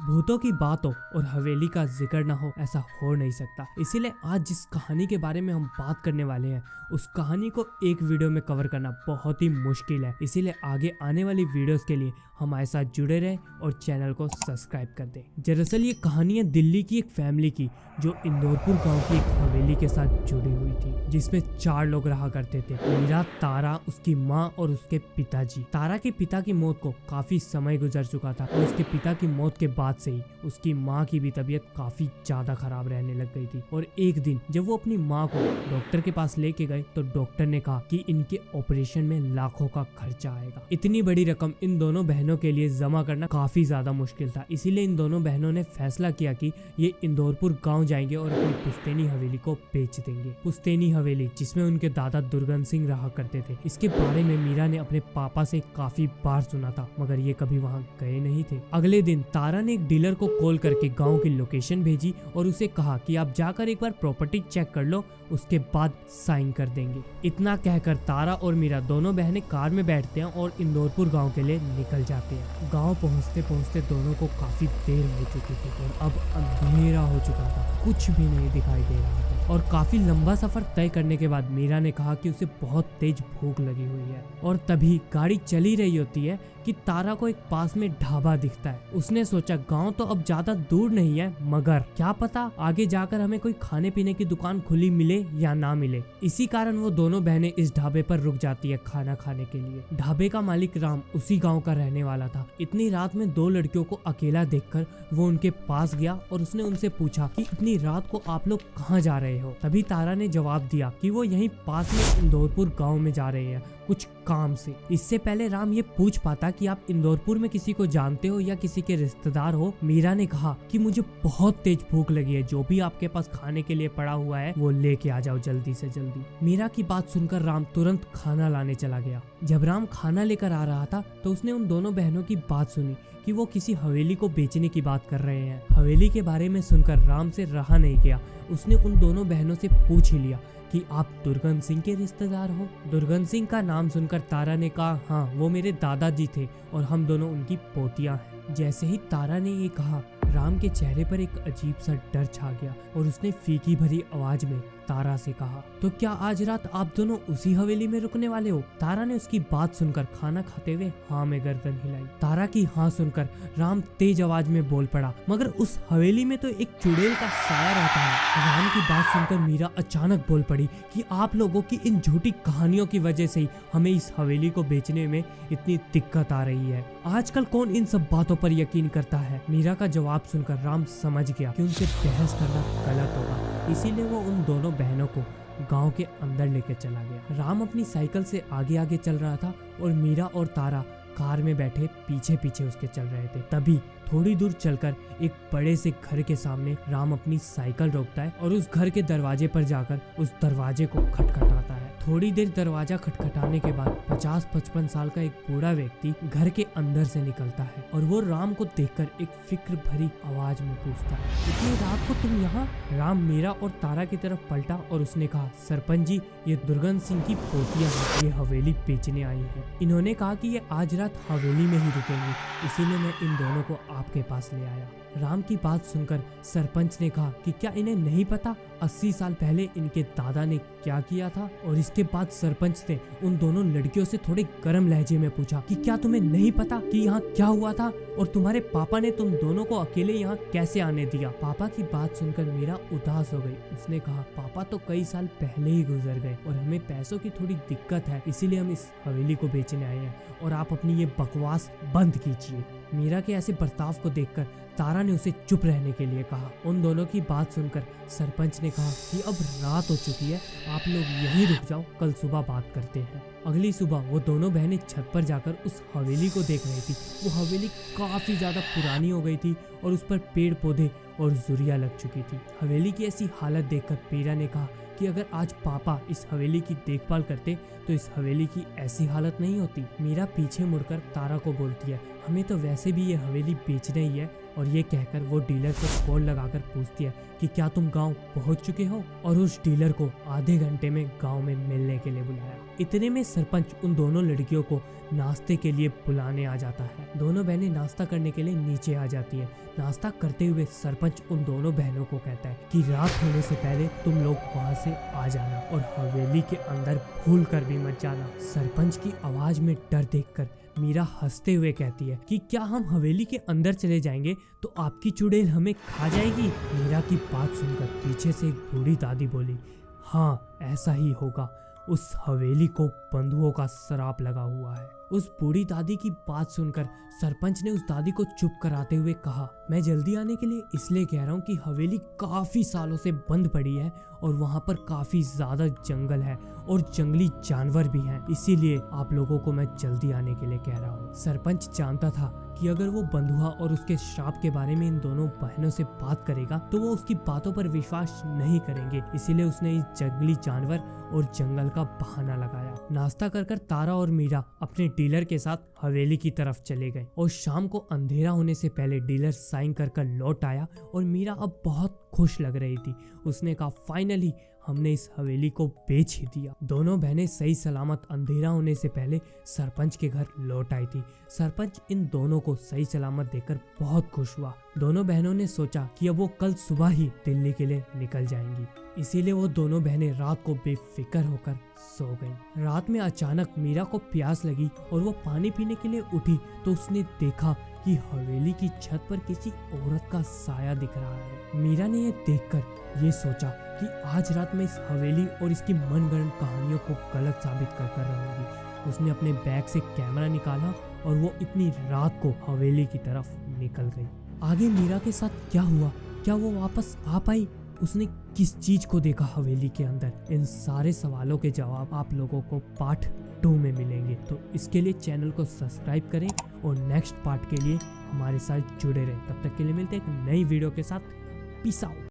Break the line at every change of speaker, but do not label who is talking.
भूतों की बात हो और हवेली का जिक्र ना हो, ऐसा हो नहीं सकता। इसीलिए आज जिस कहानी के बारे में हम बात करने वाले हैं उस कहानी को एक वीडियो में कवर करना बहुत ही मुश्किल है। इसीलिए आगे आने वाली वीडियोस के लिए हमारे साथ जुड़े रहे और चैनल को सब्सक्राइब कर दें। दरअसल ये कहानी है दिल्ली की एक फैमिली की जो इंदौरपुर गांव की एक हवेली के साथ जुड़ी हुई थी, जिसमें 4 लोग रहा करते थे। मीरा, तारा, उसकी माँ और उसके पिताजी। तारा के पिता की मौत को काफी समय गुजर चुका था और उसके पिता की मौत के बाद से ही उसकी माँ की भी तबीयत काफी ज्यादा खराब रहने लग गई थी। और एक दिन जब वो अपनी माँ को डॉक्टर के पास लेके गए तो डॉक्टर ने कहा कि इनके ऑपरेशन में लाखों का खर्चा आएगा। इतनी बड़ी रकम इन दोनों बहनों के लिए जमा करना काफी ज्यादा मुश्किल था। इसीलिए इन दोनों बहनों ने फैसला किया कि ये इंदौरपुर गांव जाएंगे और अपनी पुश्तैनी हवेली को बेच देंगे। पुश्तैनी हवेली जिसमें उनके दादा दुर्गन सिंह रहा करते थे। इसके बारे में मीरा ने अपने पापा से काफी बार सुना था, मगर ये कभी वहाँ गए नहीं थे। अगले दिन तारा ने एक डीलर को कॉल करके गांव की लोकेशन भेजी और उसे कहा कि आप जाकर एक बार प्रॉपर्टी चेक कर लो, उसके बाद साइन कर देंगे। इतना कहकर तारा और मीरा दोनों बहनें कार में बैठते हैं और इंदौरपुर गांव के लिए निकल जाते हैं। गांव पहुंचते पहुंचते दोनों को काफी देर हो चुकी थी और अब अंधेरा हो चुका था, कुछ भी नहीं दिखाई दे रहा था। और काफी लंबा सफर तय करने के बाद मीरा ने कहा कि उसे बहुत तेज भूख लगी हुई है। और तभी गाड़ी चली रही होती है कि तारा को एक पास में ढाबा दिखता है। उसने सोचा गांव तो अब ज्यादा दूर नहीं है, मगर क्या पता आगे जाकर हमें कोई खाने पीने की दुकान खुली मिले या ना मिले। इसी कारण वो दोनों बहनें इस ढाबे पर रुक जाती है खाना खाने के लिए। ढाबे का मालिक राम उसी गांव का रहने वाला था। इतनी रात में 2 लड़कियों को अकेला देखकर वो उनके पास गया और उसने उनसे पूछा कि इतनी रात को आप लोग कहाँ जा रहे हो। तभी तारा ने जवाब दिया कि वो यहीं पास में इंदौरपुर गाँव में जा रहे हैं कुछ काम से। इससे पहले राम ये पूछ पाता कि आप इंदौरपुर में किसी को जानते हो या किसी के रिश्तेदार हो, मीरा ने कहा कि मुझे बहुत तेज भूख लगी है, जो भी आपके पास खाने के लिए पड़ा हुआ है वो लेके आ जाओ जल्दी से जल्दी। मीरा की बात सुनकर राम तुरंत खाना लाने चला गया। जब राम खाना लेकर आ रहा था तो उसने उन दोनों बहनों की बात सुनी कि वो किसी हवेली को बेचने की बात कर रहे हैं। हवेली के बारे में सुनकर राम से रहा नहीं गया। उसने उन दोनों बहनों से पूछ ही लिया कि आप दुर्गन सिंह के रिश्तेदार हो। दुर्गन सिंह का नाम सुनकर तारा ने कहा, हाँ वो मेरे दादाजी थे और हम दोनों उनकी पोतियां हैं। जैसे ही तारा ने ये कहा, राम के चेहरे पर एक अजीब सा डर छा गया और उसने फीकी भरी आवाज में तारा से कहा, तो क्या आज रात आप दोनों उसी हवेली में रुकने वाले हो? तारा ने उसकी बात सुनकर खाना खाते हुए हाँ में गर्दन हिलाई। तारा की हाँ सुनकर राम तेज आवाज में बोल पड़ा, मगर उस हवेली में तो एक चुड़ैल का साया रहता है। राम की बात सुनकर मीरा अचानक बोल पड़ी कि आप लोगों की इन झूठी कहानियों की वजह से ही हमें इस हवेली को बेचने में इतनी दिक्कत आ रही है। आजकल कौन इन सब बातों पर यकीन करता है? मीरा का जवाब सुनकर राम समझ गया कि उनसे बहस करना गलत होगा। इसीलिए वो उन दोनों बहनों को गांव के अंदर लेकर चला गया। राम अपनी साइकिल से आगे आगे चल रहा था और मीरा और तारा कार में बैठे पीछे पीछे उसके चल रहे थे। तभी थोड़ी दूर चलकर एक बड़े से घर के सामने राम अपनी साइकिल रोकता है और उस घर के दरवाजे पर जाकर उस दरवाजे को खटखटाता है। थोड़ी देर दरवाजा खटखटाने के बाद 50-55 साल का एक बूढ़ा व्यक्ति घर के अंदर से निकलता है और वो राम को देखकर एक फिक्र भरी आवाज में पूछता है, इतनी रात को तुम यहाँ? राम मीरा और तारा की तरफ पलटा और उसने कहा, सरपंच जी ये दुर्गन सिंह की पोतियां हैं, ये हवेली बेचने आई है। इन्होंने कहा कि ये आज रात हवेली में ही रुकेंगी, इसीलिए मैं इन दोनों को आपके पास ले आया। राम की बात सुनकर सरपंच ने कहा कि क्या इन्हें नहीं पता 80 साल पहले इनके दादा ने क्या किया था? और इसके बाद सरपंच ने उन दोनों लड़कियों से थोड़े गर्म लहजे में पूछा कि क्या तुम्हें नहीं पता कि यहाँ क्या हुआ था और तुम्हारे पापा ने तुम दोनों को अकेले यहाँ कैसे आने दिया? पापा की बात सुनकर मीरा उदास हो गई। उसने कहा, पापा तो कई साल पहले ही गुजर गए और हमें पैसों की थोड़ी दिक्कत है, इसीलिए हम इस हवेली को बेचने आए हैं और आप अपनी ये बकवास बंद कीजिए। मीरा के ऐसे बर्ताव को देखकर तारा ने उसे चुप रहने के लिए कहा। उन दोनों की बात सुनकर सरपंच ने कहा कि अब रात हो चुकी है, आप लोग यहीं रुक जाओ, कल सुबह बात करते हैं। अगली सुबह वो दोनों बहनें छत पर जाकर उस हवेली को देख रही थी। वो हवेली काफी ज्यादा पुरानी हो गई थी और उस पर पेड़ पौधे और जुरिया लग चुकी थी। हवेली की ऐसी हालत देखकर मीरा ने कहा कि अगर आज पापा इस हवेली की देखभाल करते तो इस हवेली की ऐसी हालत नहीं होती। मीरा पीछे मुड़कर तारा को बोलती है, हमें तो वैसे भी ये हवेली बेचना ही है, और ये कहकर वो डीलर को कॉल लगाकर पूछती है कि क्या तुम गांव पहुंच चुके हो, और उस डीलर को आधे घंटे में गांव में मिलने के लिए बुलाया। इतने में सरपंच उन दोनों लड़कियों को नाश्ते के लिए बुलाने आ जाता है। दोनों बहनें नाश्ता करने के लिए नीचे आ जाती हैं। नाश्ता करते हुए सरपंच उन दोनों बहनों को कहता है कि रात होने से पहले तुम लोग वहाँ से आ जाना और हवेली के अंदर भूल कर भी मत जाना। सरपंच की आवाज में डर देखकर मीरा हंसते हुए कहती है कि क्या हम हवेली के अंदर चले जाएंगे तो आपकी चुड़ैल हमें खा जाएगी। मीरा की बात सुनकर पीछे से एक बूढ़ी दादी बोली, हाँ ऐसा ही होगा, उस हवेली को बंधुओं का श्राप लगा हुआ है। उस बूढ़ी दादी की बात सुनकर सरपंच ने उस दादी को चुप कराते हुए कहा, मैं जल्दी आने के लिए इसलिए कह रहा हूँ कि हवेली काफी सालों से बंद पड़ी है और वहाँ पर काफी ज्यादा जंगल है और जंगली जानवर भी हैं, इसीलिए आप लोगों को मैं जल्दी आने के लिए कह रहा हूँ। सरपंच जानता था कि अगर वो बंधुआ और उसके श्राप के बारे में इन दोनों बहनों से बात करेगा तो वो उसकी बातों पर विश्वास नहीं करेंगे, इसीलिए उसने इस जंगली जानवर और जंगल का बहाना लगाया। नाश्ता कर तारा और मीरा अपने डीलर के साथ हवेली की तरफ चले गए और शाम को अंधेरा होने से पहले डीलर साइन कर लौट आया और मीरा अब बहुत खुश लग रही थी। उसने कहा, फाइनली हमने इस हवेली को बेच ही दिया। दोनों बहनें सही सलामत अंधेरा होने से पहले सरपंच के घर लौट आई थी। सरपंच इन दोनों को सही सलामत देखकर बहुत खुश हुआ। दोनों बहनों ने सोचा कि अब वो कल सुबह ही दिल्ली के लिए निकल जाएंगी, इसीलिए वो दोनों बहनें रात को बेफिक्र होकर सो गईं। रात में अचानक मीरा को प्यास लगी और वो पानी पीने के लिए उठी तो उसने देखा कि हवेली की छत पर किसी औरत का साया दिख रहा है। मीरा ने ये देखकर ये सोचा कि आज रात में इस हवेली और इसकी मनगढ़ंत कहानियों को गलत साबित कर रहूंगी। उसने अपने बैग से कैमरा निकाला और वो इतनी रात को हवेली की तरफ निकल गई। आगे मीरा के साथ क्या हुआ, क्या वो वापस आ पाई, उसने किस चीज को देखा हवेली के अंदर, इन सारे सवालों के जवाब आप लोगों को पार्ट 2 में मिलेंगे। तो इसके लिए चैनल को सब्सक्राइब करें और नेक्स्ट पार्ट के लिए हमारे साथ जुड़े रहें। तब तक के लिए मिलते हैं एक नई वीडियो के साथ। Peace out.